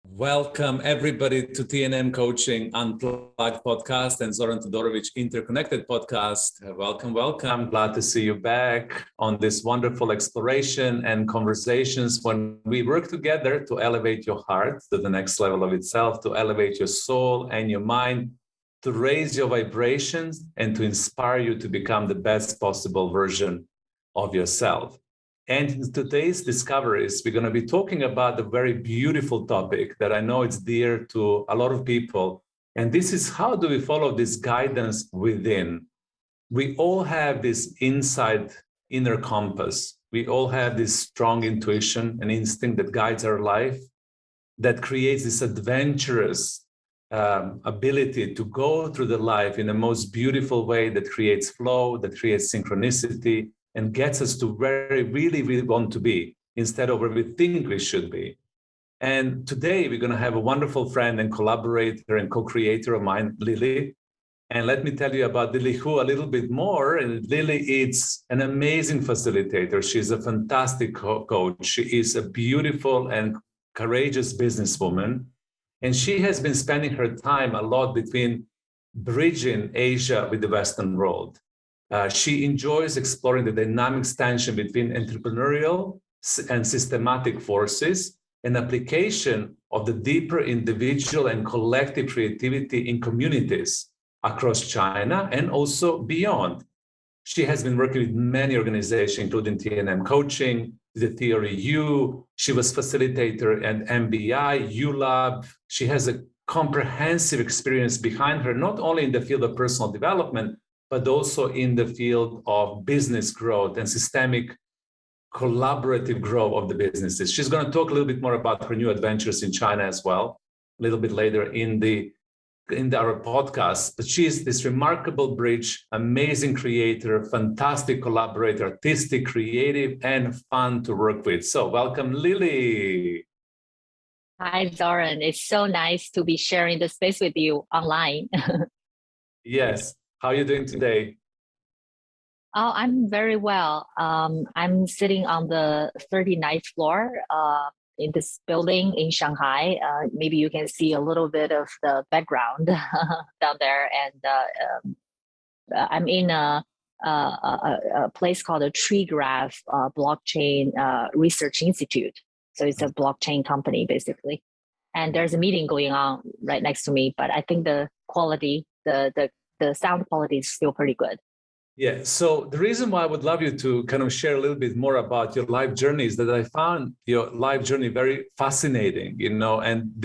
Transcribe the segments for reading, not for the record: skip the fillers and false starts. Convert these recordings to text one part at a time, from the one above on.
Welcome everybody to TNM Coaching Unplugged podcast and Zoran Todorovic Interconnected podcast. Welcome. I'm glad to see you back on this wonderful exploration and conversations when we work together to elevate your heart to the next level of itself, to elevate your soul and your mind, to raise your vibrations and to inspire you to become the best possible version of yourself. And in today's discoveries, we're going to be talking about a very beautiful topic that I know it's dear to a lot of people. And this is, how do we follow this guidance within? We all have this inside inner compass. We all have this strong intuition and instinct that guides our life, that creates this adventurous ability to go through the life in the most beautiful way, that creates flow, that creates synchronicity, and gets us to where we really want to be instead of where we think we should be. And today we're going to have a wonderful friend and collaborator and co-creator of mine, Lili. And let me tell you about Lili a little bit more. And Lili is an amazing facilitator. She's a fantastic coach. She is a beautiful and courageous businesswoman. And she has been spending her time a lot between bridging Asia with the Western world. She enjoys exploring the dynamic tension between entrepreneurial and systematic forces and application of the deeper individual and collective creativity in communities across China and also beyond. She has been working with many organizations, including TNM Coaching, the Theory U. She was facilitator at MBI, ULab. She has a comprehensive experience behind her, not only in the field of personal development, but also in the field of business growth and systemic collaborative growth of the businesses. She's going to talk a little bit more about her new adventures in China as well, a little bit later in our podcast. But she is this remarkable bridge, amazing creator, fantastic collaborator, artistic, creative, and fun to work with. So welcome, Lili. Hi, Zoran. It's so nice to be sharing the space with you online. Yes. How are you doing today? Oh, I'm very well. I'm sitting on the 39th floor in this building in Shanghai. Maybe you can see a little bit of the background down there. And I'm in a place called the Tree Graph Blockchain Research Institute. So it's a blockchain company, basically. And there's a meeting going on right next to me, but I think the quality, the sound quality is still pretty good. Yeah. So the reason why I would love you to kind of share a little bit more about your life journey is that I found your life journey very fascinating, and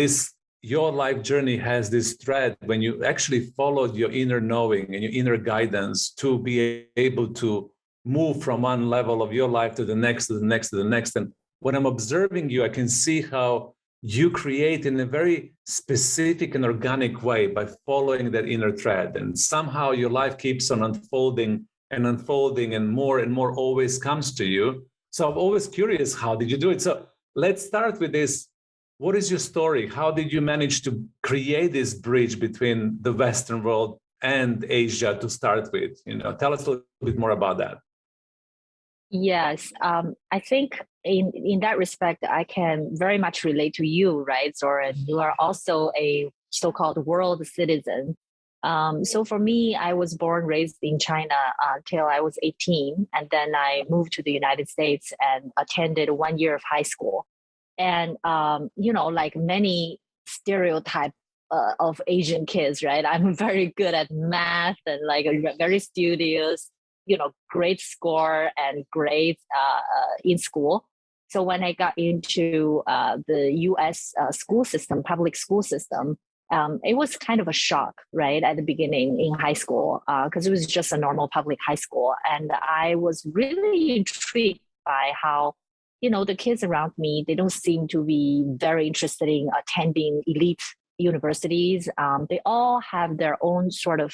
your life journey has this thread when you actually followed your inner knowing and your inner guidance to be able to move from one level of your life to the next, to the next, to the next. And when I'm observing you, I can see how you create in a very specific and organic way by following that inner thread. And somehow your life keeps on unfolding, and more always comes to you. So I'm always curious, how did you do it? So let's start with this. What is your story? How did you manage to create this bridge between the Western world and Asia to start with? Tell us a little bit more about that. Yes, I think in that respect, I can very much relate to you, right, Zoran? You are also a so-called world citizen. So for me, I was born, raised in China until I was 18. And then I moved to the United States and attended 1 year of high school. And, like many stereotype of Asian kids, right? I'm very good at math and like very studious, great score and grades in school. So when I got into the US school system, public school system, it was kind of a shock, right, at the beginning in high school, because it was just a normal public high school. And I was really intrigued by how, the kids around me, they don't seem to be very interested in attending elite universities. They all have their own sort of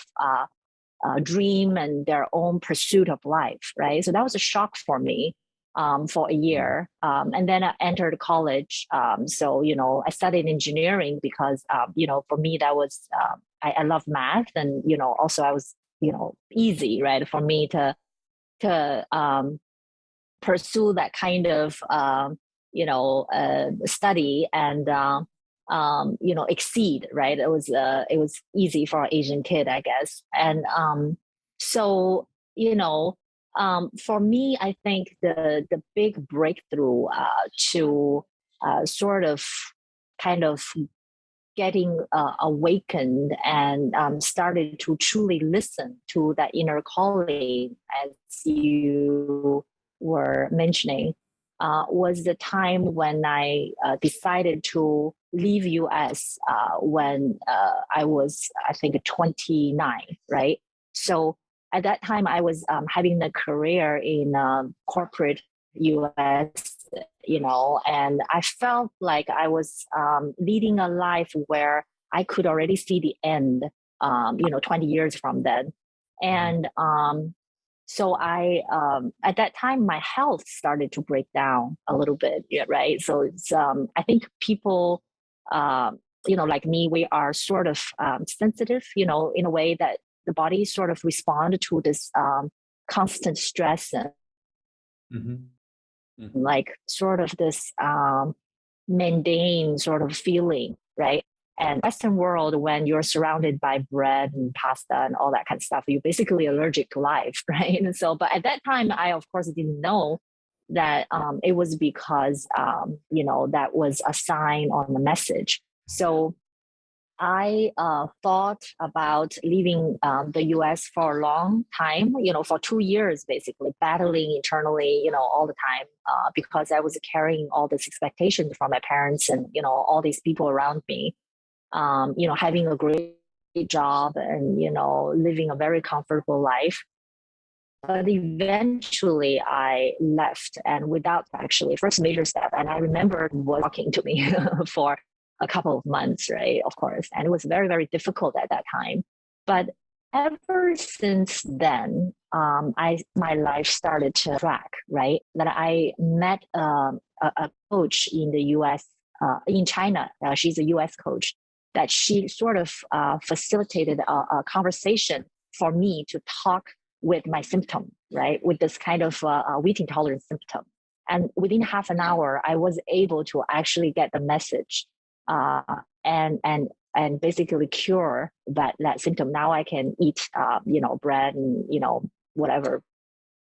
dream and their own pursuit of life, right? So that was a shock for me for a year. And then I entered college. So, I studied engineering because, for me, that was, I love math. And, also I was, easy, right, for me to pursue that kind of study and exceed, right? It was easy for an Asian kid, I guess. And so for me, I think the big breakthrough to sort of kind of getting awakened and started to truly listen to that inner calling, as you were mentioning, was the time when I decided to leave US when I was, I think, 29, right? So at that time, I was having a career in corporate US, and I felt like I was leading a life where I could already see the end, 20 years from then. And so at that time, my health started to break down a little bit, yeah, right? So it's, I think people, like me, we are sort of sensitive, in a way that the body sort of respond to this constant stress and like sort of this mundane sort of feeling, right? And Western world, when you're surrounded by bread and pasta and all that kind of stuff, you're basically allergic to life, right? And so, but at that time, I of course didn't know that it was because that was a sign on the message. So I thought about leaving the US for a long time, for 2 years, basically battling internally, all the time, because I was carrying all this expectations from my parents and, all these people around me, having a great job and, living a very comfortable life. But eventually I left, and without actually first major step. And I remember was talking to me for a couple of months, right? Of course. And it was very, very difficult at that time. But ever since then, my life started to track, right? That I met a coach in the US, in China. She's a US coach, that she sort of facilitated a conversation for me to talk with my symptom, right? With this kind of wheat intolerance symptom. And within half an hour, I was able to actually get the message and basically cure that symptom. Now I can eat, bread and, whatever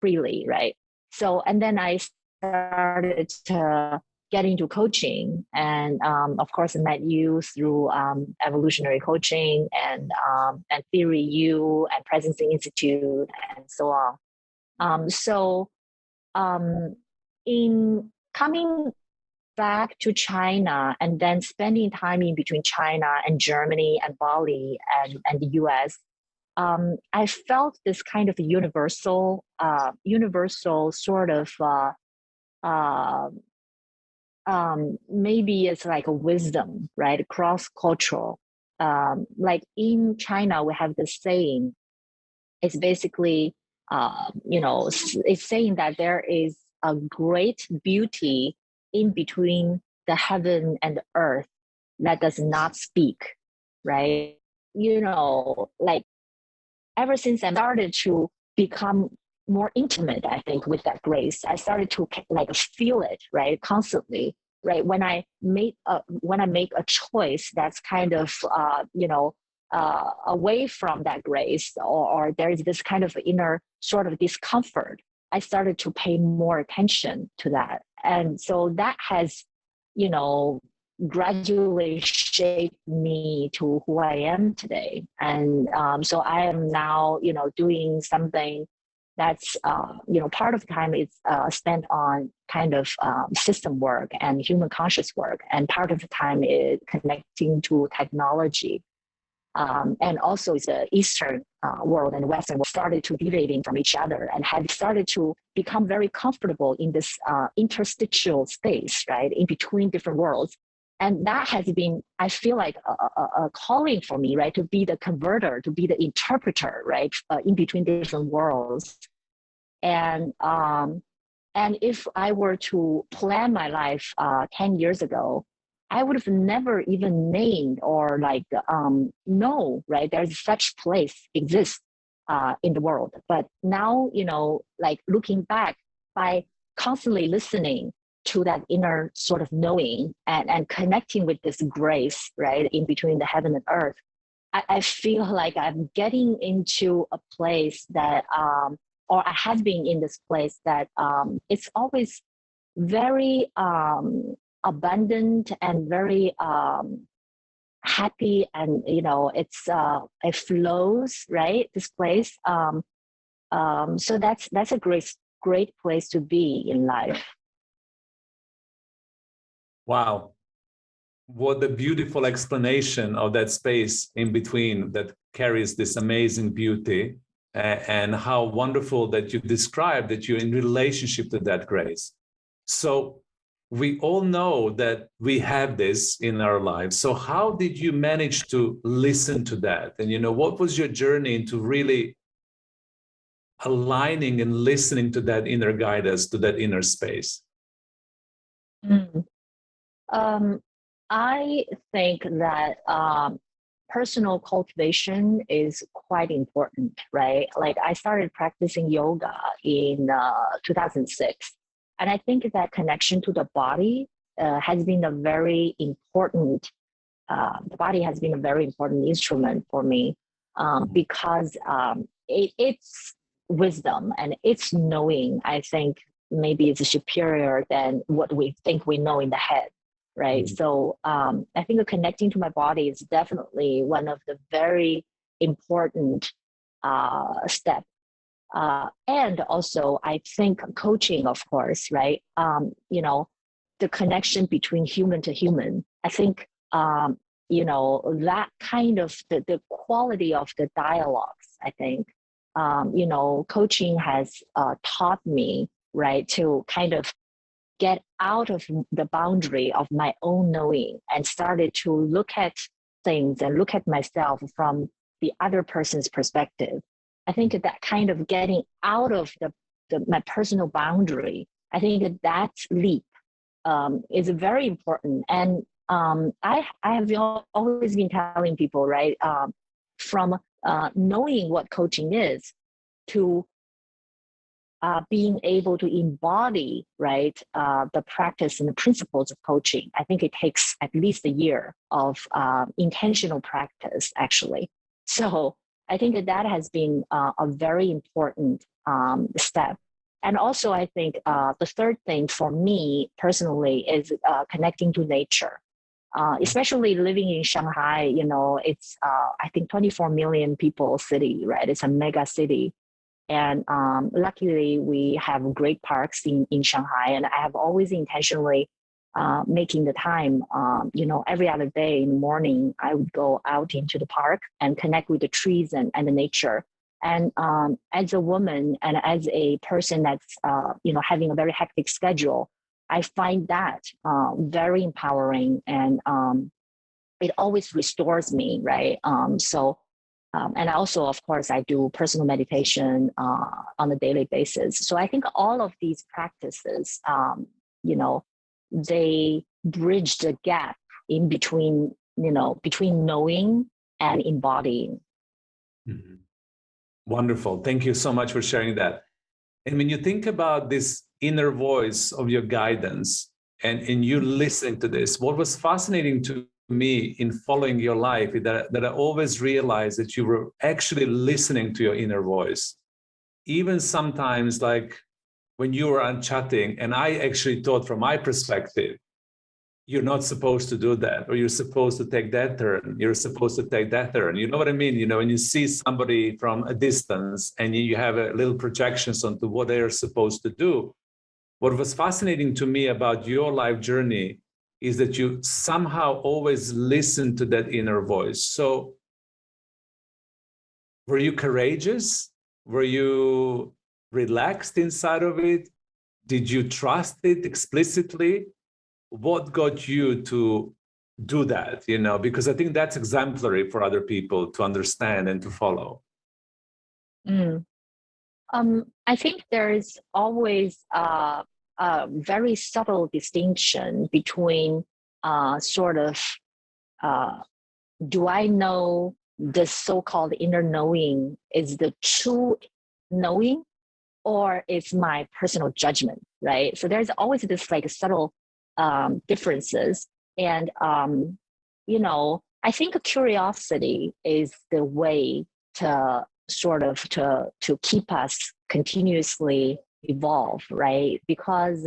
freely, right? So, and then I started to get into coaching, and of course, I met you through evolutionary coaching and Theory U and Presencing Institute and so on. So, in coming back to China and then spending time in between China and Germany and Bali and the US, I felt this kind of universal sort of maybe it's like a wisdom, right? Cross-cultural. Like in China, we have this saying. It's basically, it's saying that there is a great beauty in between the heaven and the earth that does not speak, right? Like ever since I started to become more intimate, I think, with that grace, I started to like feel it, right, constantly, right? When I make a choice that's kind of, away from that grace, or there is this kind of inner sort of discomfort, I started to pay more attention to that. And so that has, gradually shaped me to who I am today. And so I am now, doing something that's, part of the time is spent on kind of system work and human conscious work. And part of the time is connecting to technology. And also the Eastern world and Western world started to deviating from each other and had started to become very comfortable in this interstitial space, right, in between different worlds. And that has been, I feel like, a calling for me, right, to be the converter, to be the interpreter, right, in between different worlds. And if I were to plan my life 10 years ago, I would have never even named or like know, right? There's such place exists in the world. But now, like looking back, by constantly listening to that inner sort of knowing and connecting with this grace, right, in between the heaven and earth, I feel like I'm getting into a place that, or I have been in this place that it's always very abundant and very happy, and it flows, right, this place. So that's a great place to be in life. Wow. What a beautiful explanation of that space in between that carries this amazing beauty, and how wonderful that you described that you're in relationship to that grace. So we all know that we have this in our lives. So how did you manage to listen to that? And, what was your journey into really aligning and listening to that inner guidance, to that inner space? Mm. I think that personal cultivation is quite important, right? Like I started practicing yoga in 2006. And I think that connection to the body has been a very important, the body has been a very important instrument for me, because it's wisdom and it's knowing, I think maybe it's superior than what we think we know in the head. Right. Mhm. So I think connecting to my body is definitely one of the very important steps. And also, I think coaching, of course, right? The connection between human to human. I think, that kind of the quality of the dialogues, I think, coaching has taught me, right, to kind of get out of the boundary of my own knowing and started to look at things and look at myself from the other person's perspective. I think that kind of getting out of my personal boundary, I think that leap is very important. And I have always been telling people, right, from knowing what coaching is to being able to embody, right, the practice and the principles of coaching. I think it takes at least a year of intentional practice, actually. So I think that has been a very important step. And also, I think the third thing for me personally is connecting to nature. Especially living in Shanghai, it's I think 24 million people city, right? It's a mega city. And luckily, we have great parks in Shanghai. And I have always intentionally making the time, every other day in the morning, I would go out into the park and connect with the trees and the nature. And as a woman and as a person that's, having a very hectic schedule, I find that very empowering, and it always restores me, right? And also, of course, I do personal meditation on a daily basis. So I think all of these practices, they bridge the gap in between, between knowing and embodying. Mhm. Wonderful. Thank you so much for sharing that. And when you think about this inner voice of your guidance, and you listening to this, what was fascinating to me in following your life is that I always realized that you were actually listening to your inner voice. Even sometimes, like when you were chatting, and I actually thought from my perspective, you're not supposed to do that, or you're supposed to take that turn, you're supposed to take that turn. You know what I mean? When you see somebody from a distance and you have a little projections onto what they're supposed to do. What was fascinating to me about your life journey is that you somehow always listen to that inner voice. So were you courageous? Were you relaxed inside of it? Did you trust it explicitly? What got you to do that? Because I think that's exemplary for other people to understand and to follow. Mm. I think there is always a very subtle distinction between sort of do I know the so-called inner knowing is the true knowing, or it's my personal judgment, right? So there's always this like subtle differences. And, I think curiosity is the way to sort of to keep us continuously evolve, right? Because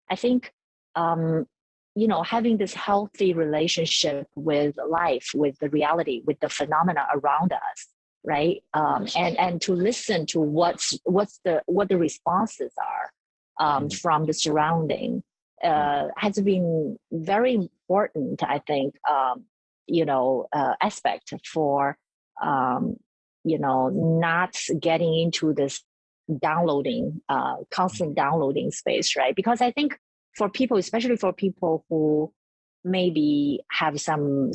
I think having this healthy relationship with life, with the reality, with the phenomena around us, right? And to listen to what the responses are from the surrounding has been very important, I think, aspect for not getting into this constant downloading space, right? Because I think for people, especially for people who maybe have some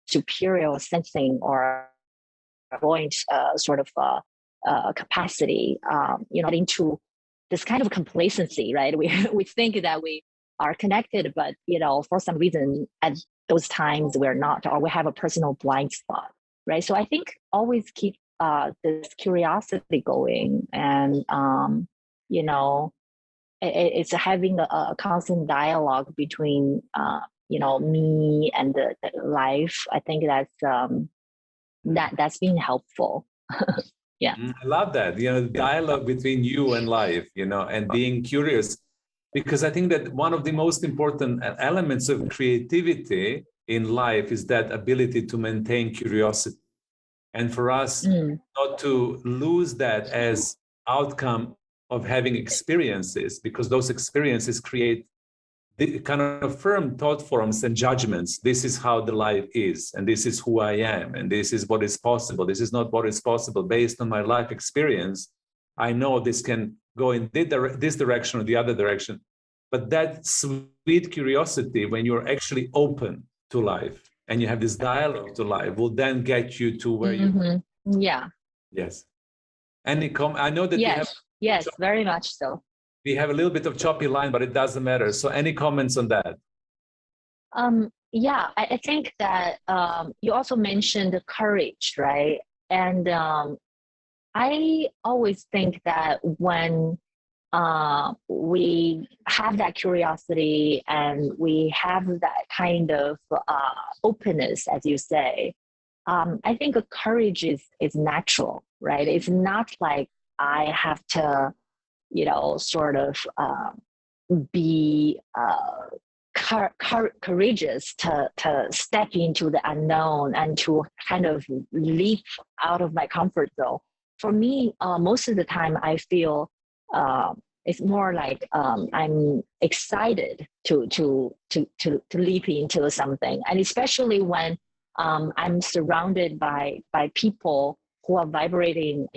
superior sensing or point capacity, into this kind of complacency, right? We think that we are connected, but for some reason at those times we're not, or we have a personal blind spot, right? So I think always keep this curiosity going, and it's having a constant dialogue between me and the life. I think that's been helpful. Yeah. I love that, the dialogue between you and life, and being curious, because I think that one of the most important elements of creativity in life is that ability to maintain curiosity. And for us not to lose that as outcome of having experiences, because those experiences create the kind of firm thought forms and judgments. This is how the life is, and this is who I am, and this is what is possible. This is not what is possible based on my life experience. I know this can go in this direction or the other direction. But that sweet curiosity, when you're actually open to life and you have this dialogue to life, will then get you to where you. Yeah. Yes. I know that yes, very much so. We have a little bit of choppy line, but it doesn't matter. So any comments on that? Yeah, I think that you also mentioned courage, right? And I always think that when we have that curiosity and we have that kind of openness, as you say, I think courage is natural, right? It's not like I have to sort of be courageous to step into the unknown and to kind of leap out of my comfort zone. For me, most of the time, I feel it's more like I'm excited to leap into something, and especially when I'm surrounded by people who are vibrating,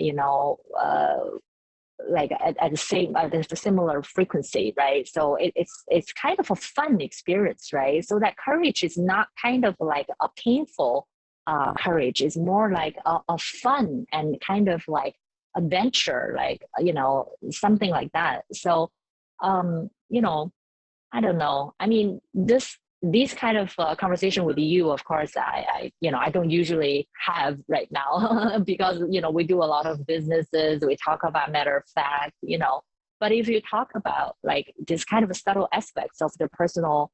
like at the similar frequency, right? So it's kind of a fun experience, right? So that courage is not kind of like a painful courage. It's more like a fun and kind of like adventure, like something like that. So I don't know. I mean, these kind of conversation with you, of course, I don't usually have right now because we do a lot of businesses. We talk about matter of fact, But if you talk about like this kind of subtle aspects of the personal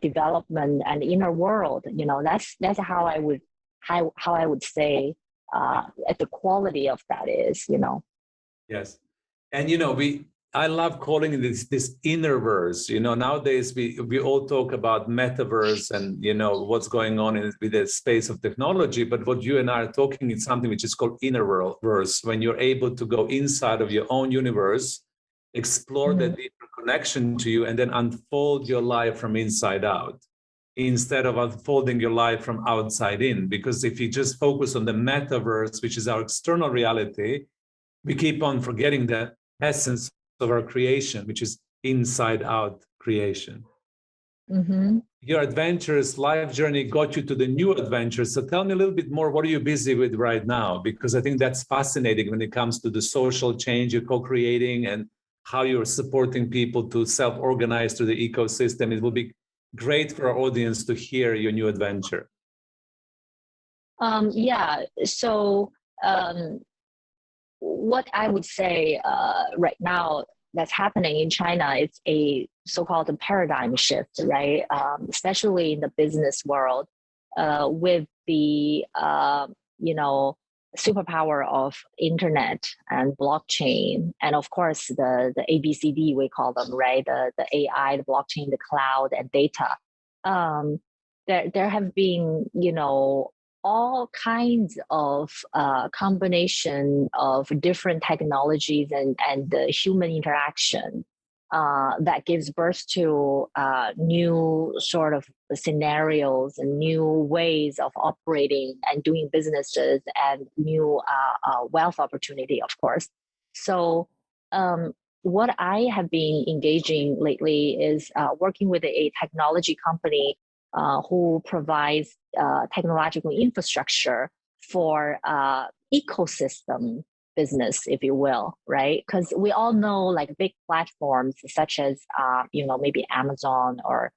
development and inner world, that's how I would say at the quality of that is. Yes, and I love calling it this inner verse. Nowadays we all talk about metaverse and what's going on with the space of technology. But what you and I are talking is something which is called inner verse. When you're able to go inside of your own universe, explore that deeper connection to you, and then unfold your life from inside out, instead of unfolding your life from outside in. Because if you just focus on the metaverse, which is our external reality, we keep on forgetting the essence of our creation, which is inside out creation. Your adventurous life journey got you to the new adventures. So tell me a little bit more, what are you busy with right now? Because I think that's fascinating when it comes to the social change you're co-creating and how you're supporting people to self-organize through the ecosystem. It will be great for our audience to hear your new adventure. Yeah, so what I would say right now, that's happening in China, it's a so-called paradigm shift, right? Especially in the business world, with the superpower of internet and blockchain, and of course the ABCD we call them, right? The AI, the blockchain, the cloud, and data. There have been all kinds of combination of different technologies and the human interaction that gives birth to new sort of scenarios and new ways of operating and doing businesses, and new wealth opportunity, of course. So what I have been engaging lately is working with a technology company who provides technological infrastructure for ecosystem business, if you will, right? Because we all know like big platforms such as maybe Amazon or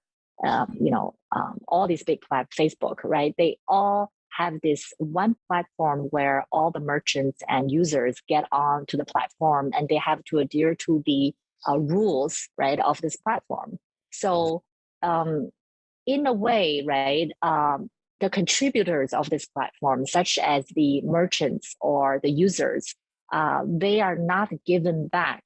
all these big Facebook, right? They all have this one platform where all the merchants and users get onto the platform, and they have to adhere to the rules, right, of this platform. So in a way, right, the contributors of this platform, such as the merchants or the users, they are not given back,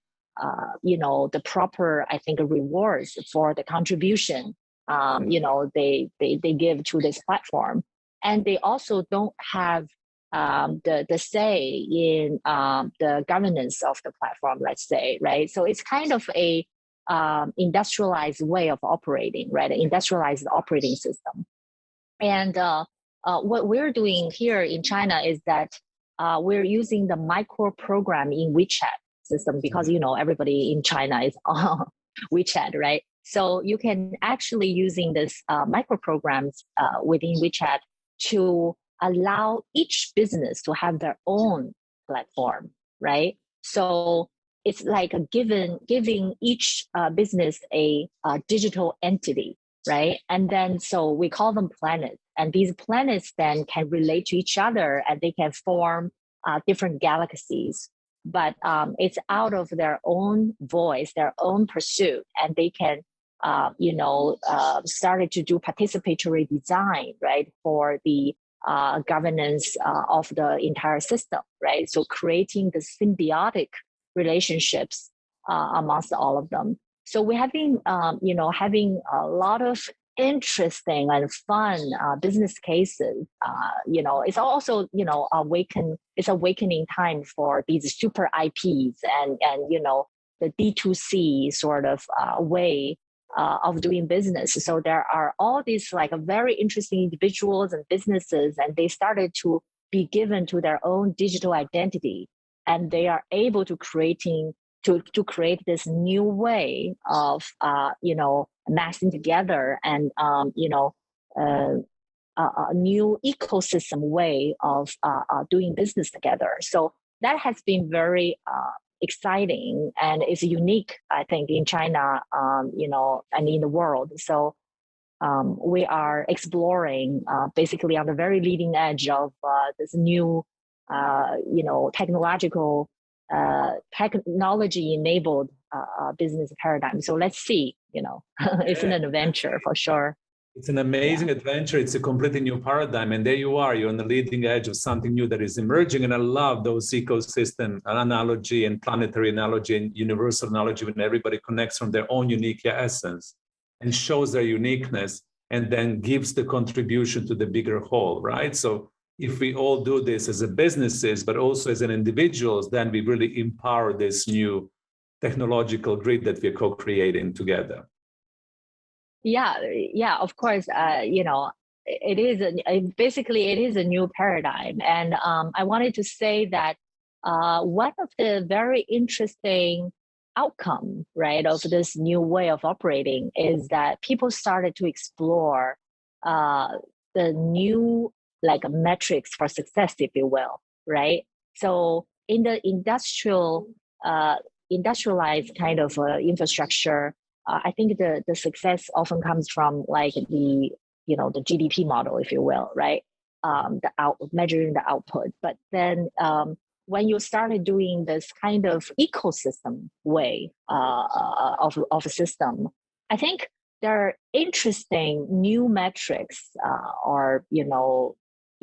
the proper, I think, rewards for the contribution, they give to this platform, and they also don't have the say in the governance of the platform, let's say, right? So it's kind of a industrialized way of operating, right? An industrialized operating system. And what we're doing here in China is that we're using the micro program in WeChat system, because everybody in China is on WeChat, right? So you can actually using this micro programs within WeChat to allow each business to have their own platform, right? So it's like giving each business a digital entity, right? And then so we call them planets, and these planets then can relate to each other, and they can form different galaxies. But it's out of their own voice, their own pursuit, and they can started to do participatory design, right, for the governance of the entire system, right? So creating the symbiotic relationships amongst all of them. So we have been, having a lot of interesting and fun business cases. It's also, it's awakening time for these super IPs and the D2C sort of way of doing business. So there are all these like very interesting individuals and businesses, and they started to be given to their own digital identity, and they are able to create this new way of massing together, and a new ecosystem way of doing business together. So that has been very exciting, and is unique, I think, in China, and in the world. So we are exploring basically on the very leading edge of this new, technology-enabled business paradigm. So let's see, it's an adventure for sure. It's an amazing adventure. It's a completely new paradigm. And there you are, you're on the leading edge of something new that is emerging. And I love those ecosystem analogy and planetary analogy and universal analogy when everybody connects from their own unique essence and shows their uniqueness, and then gives the contribution to the bigger whole, right? So if we all do this as a businesses, but also as an individuals, then we really empower this new technological grid that we're co-creating together. Yeah, of course. It is basically it is a new paradigm, and I wanted to say that one of the very interesting outcome, right, of this new way of operating is that people started to explore the new like metrics for success, if you will, right? So in the industrialized kind of infrastructure, I think the success often comes from like the GDP model, if you will, right? Measuring the output. But then when you started doing this kind of ecosystem way of a system, I think there are interesting new metrics or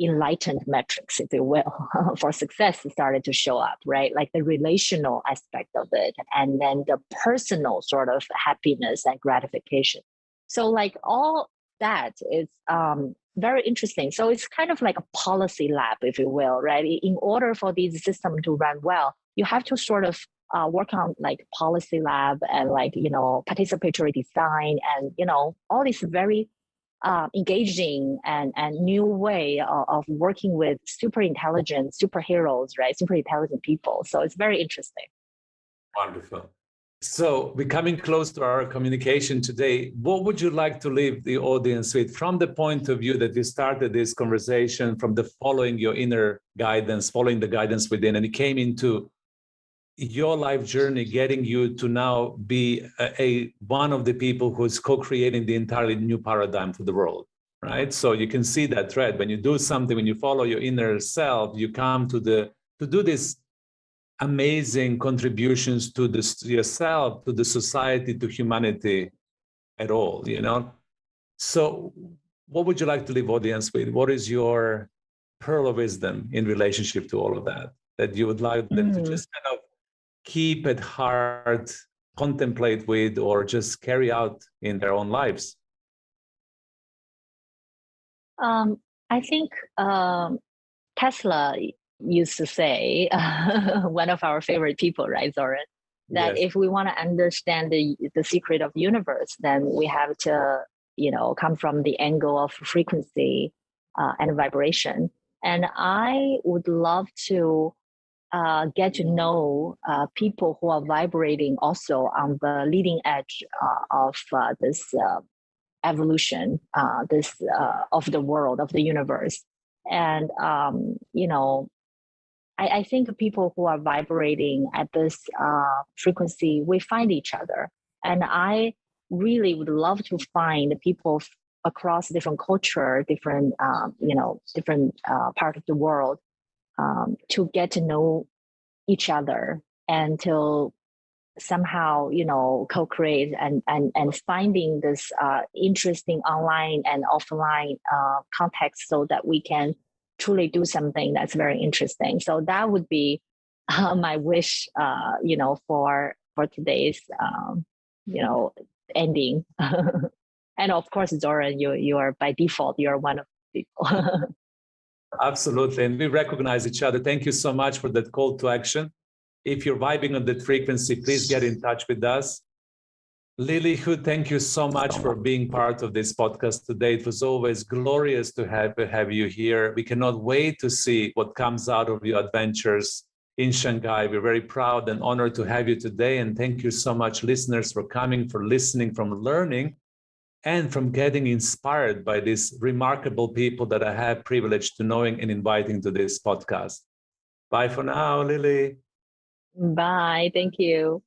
enlightened metrics, if you will, for success started to show up, right? Like the relational aspect of it, and then the personal sort of happiness and gratification. So like all that is very interesting. So it's kind of like a policy lab, if you will, right? In order for these systems to run well, you have to sort of work on like policy lab and like, participatory design and, all these very engaging and new way of working with super intelligent superheroes, right? Super intelligent people. So it's very interesting. Wonderful. So we're coming close to our communication today. What would you like to leave the audience with from the point of view that you started this conversation from the following your inner guidance, following the guidance within, and it came into your life journey, getting you to now be one of the people who's co-creating the entirely new paradigm for the world, right? So you can see that thread. When you do something, when you follow your inner self, you come to do this amazing contributions to yourself, to the society, to humanity at all, So what would you like to leave audience with? What is your pearl of wisdom in relationship to all of that you would like them to just kind of keep at heart, contemplate with, or just carry out in their own lives? I think Tesla used to say, one of our favorite people, right, Zoran, that Yes. if we want to understand the secret of universe, then we have to, come from the angle of frequency and vibration. And I would love to get to know people who are vibrating also on the leading edge of this evolution, this of the world, of the universe. And, I think people who are vibrating at this frequency, we find each other. And I really would love to find people across different culture, different, different part of the world, to get to know each other and to somehow co-create and finding this interesting online and offline context so that we can truly do something that's very interesting. So that would be my wish for today's ending. And of course, Zoran, you are by default, you're one of the people. Absolutely. And we recognize each other. Thank you so much for that call to action. If you're vibing on that frequency, please get in touch with us. Lili, thank you so much for being part of this podcast today. It was always glorious to have you here. We cannot wait to see what comes out of your adventures in Shanghai. We're very proud and honored to have you today. And thank you so much, listeners, for coming, for listening, from learning, and from getting inspired by these remarkable people that I have privileged to knowing and inviting to this podcast. Bye for now, Lili. Bye. Thank you.